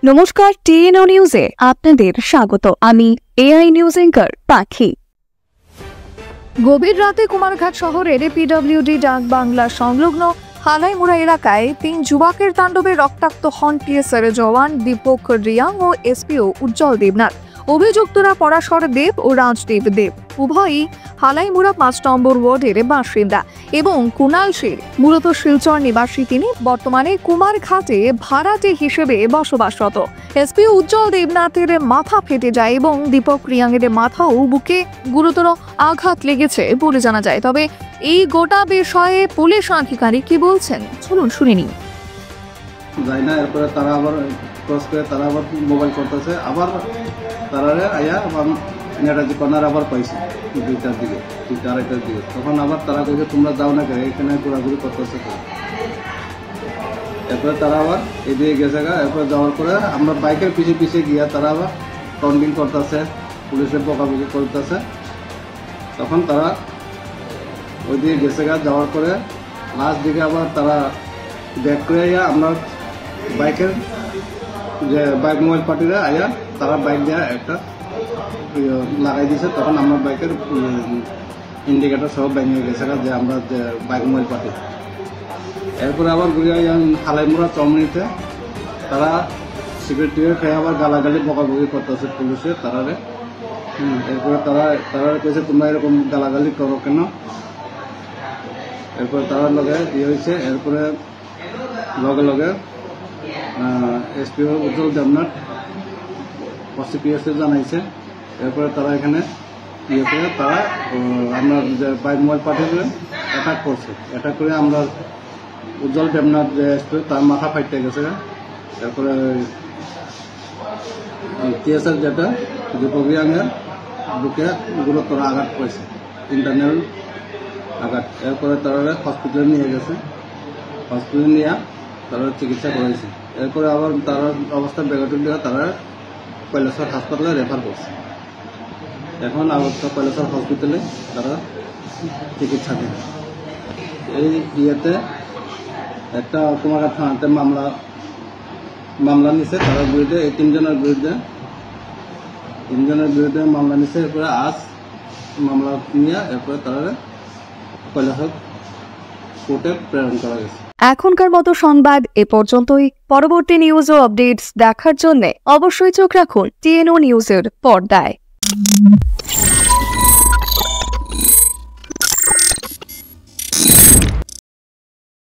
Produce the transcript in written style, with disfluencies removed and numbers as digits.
নমস্কার, টিএনও নিউজে আপনাদের স্বাগত। আমি এআই নিউজ অ্যাঙ্কার পাখি। গভীর রাতে কুমারঘাট শহরের পিডব্লিউডি ডাক বাংলা সংলগ্ন হালাইমুড়া এলাকায় 3 যুবকের তাণ্ডবে রক্তাক্ত হন টিএসআর জওয়ান দীপক রিয়াং ও এসপিও উজ্জ্বল দেবনাথ। অভিযুক্তরা পরাশর দেব ও রাজদেব দেব, উভয়ই হালাইমুড়া 5 নম্বর ওয়ার্ডের বাসিন্দা এবং কুনাল শের মূলত শিলচর নিবাসী। তিনি বর্তমানে কুমারঘাটে ভাড়াটে হিসেবে বসবাসরত। এসপিও উজ্জ্বল দেবনাথের মাথা ফেটে যায় এবং দীপক রিয়াংয়ের মাথা ও বুকে গুরুতর আঘাত লেগেছে বলে জানা যায়। তবে এই গোটা বিষয়ে পুলিশ আধিকারিক কি বলছেন, চলুন শুনে নিন। যাই না, এরপরে তারা আবার ক্রস করে তারা আবার মোবাইল করতেছে, আবার তারা আয়া আবার নেটাজি কর্নার আবার পাইছে 2টার দিকে, 2টা 2:30টার দিকে। তখন আবার তারা কইছে তোমরা যাও না কেন, এখানে ঘোরাঘুরি করতেছে। এরপরে তারা আবার এদিকে গেছে গা। এরপরে যাওয়ার পরে আমরা বাইকের পিছিয়ে পিছিয়ে গিয়া তারা আবার কাউন্টিং করতেছে, পুলিশের বকাবকি করতেছে। তখন তারা ওইদিকে গেছে গা। যাওয়ার পরে লাস্ট দিকে আবার তারা ব্যাক করে আইয়া আমরা বাইকের যে বাইক মোবাইল পার্টিরা আইয়া তারা বাইক দেওয়া একটা লাগাই দিয়েছে। তখন আমরা বাইকের ইন্ডিকেটার সব ভেঙে গেছে যে আমরা যে বাইক মোবাইল পার্টি। এরপরে আবার ঘুরে হালাইমুড়া চমনিতে তারা সিগারেট খেয়ে আবার গালাগালি বকাবকি করতেছে পুলিশে তারারে। এরপরে তারা কেছে তোমরা এরকম গালাগালি করো কেন। এরপরে তারা লগে হয়েছে। এরপরে লগে লগে এসপিও উজ্জ্বল দেবনাথ ওসিপিএসে জানাইছে। এরপরে তারা এখানে করে তারা আমরা যে বাইক মোবাইল পাঠিয়ে অ্যাটাক করছে। অ্যাটাক করে আমরা উজ্জ্বল দেবনাথ যে এসপিও তার মাথা ফাইটে গেছে। এরপরে টিএসআর যেটা দীপক রিয়াংয়ের বুকে গুরুতর আঘাত পড়েছে, ইন্টারনাল আঘাত। এরপরে তারা হসপিটালে নিয়ে গেছে, হসপিটালে নিয়ে তারা চিকিৎসা করেছে। এরপরে আবার তার অবস্থা বেগতিক দিয়ে তারা কৈলাসর হাসপাতালে রেফার করছে। এখন আবার কৈলাসর হসপিটালে তারা চিকিৎসা দেয়। এই ইয়েতে একটা কুমারঘাট থানাতে মামলা নিছে তার বিরুদ্ধে, এই 3 জনের বিরুদ্ধে মামলা নিছে। এরপরে আজ মামলা নিয়ে এরপরে তারা কৈলাসর কোর্টে প্রেরণ করা গেছে। এখনকার মতো সংবাদ এ পর্যন্তই। পরবর্তী নিউজ ও আপডেটস দেখার জন্য অবশ্যই চোখ রাখুন টিএনও নিউজের পর্দায়।